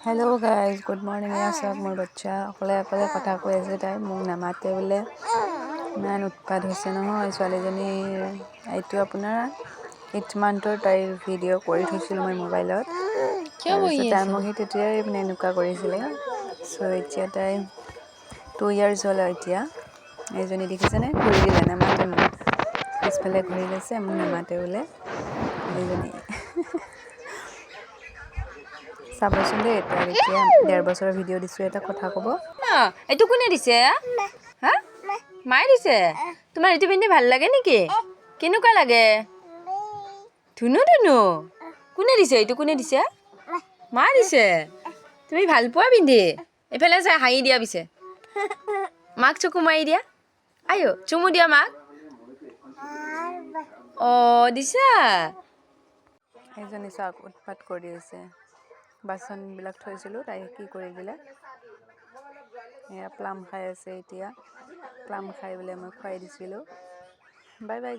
hello guys good morning या सब मोर बच्चा अकले अकले कथा কৈ আছে তাই মোক নামাতে বোলে ইমান উৎপাত হৈছে নহয় ছোৱালীজনী এইটো আপোনাৰ 8 মান্থৰ তাইৰ ভিডিঅ' কৰি থৈছিল মই মোবাইলত কিয় বহি তাই আছে মোক তেতিয়াই মানে এনেকুৱা কৰিছিলে সো এতিয়া তাই 2 ইয়াৰ্স হ'ল এতিয়া এইজনী দেখিছেনে ঘূৰি দিলে নামাতে মোক পিছফালে ঘূৰি লৈছে মোক নামাতে বোলে এইজনী চাবচোন দেই তাই এতিয়া 1.5 বছৰৰ ভিডিঅ' দিছো এটা কথা ক'ব এইটো কোনে দিছে হা মাই দিছে তোমাৰ এইটো পিন্ধি ভাল লাগে নেকি কেনেকুৱা লাগে ধুনু ধুনু কোনে দিছে এইটো কোনে দিছে মা দিছে তুমি ভাল পোৱা পিন্ধি এফালে চাই হাঁহি দিয়া পিছে মাক চকু মাৰি দিয়া আয়ো চুমু দিয়া মাক দিছা এইজনী চাওক উৎপাত কৰি আছে বাচনবিলাক থৈছিলোঁ তাই কি কৰি দিলে এয়া প্লাম খাই আছে এতিয়া প্লাম খাই বোলে মই খুৱাই দিছিলোঁ বাই বাই